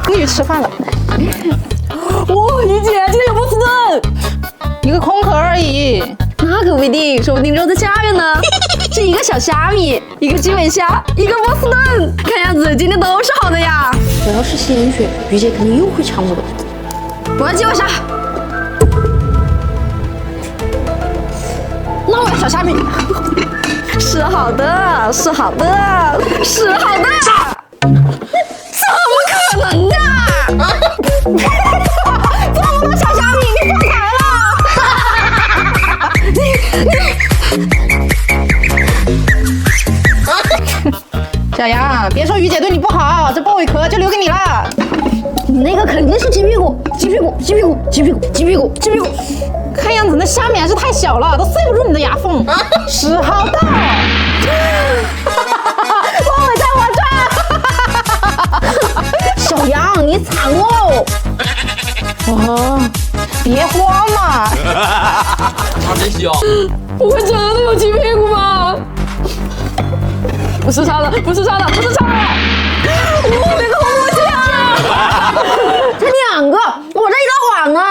终于吃饭了。哇，于姐，今天有波士顿，一个空壳而已。那可不一定，说不定肉在下面呢。是一个小虾米，一个基本虾，一个波士顿，看样子今天都是好的呀。我要是鲜血，于姐肯定又会抢我的。我要基本虾，那我要小虾米。是好的，是好的，是好的，怎么可能啊？这么多小虾米，你发财了！小杨，别说于姐对你不好，这鲍鱼壳就留给你了。那个肯定是鸡屁股，鸡屁股，鸡屁股，鸡屁股，鸡屁股，鸡屁股。看样子那虾米还是太小了，都塞不住你的牙缝。是好的。我在我这。小杨，你惨喽！哦，别慌嘛。他真香。不会真的有鸡屁股吗？不是他的，不是他的，不是他的！我那个红魔镜啊！这两个，我这一道谎啊！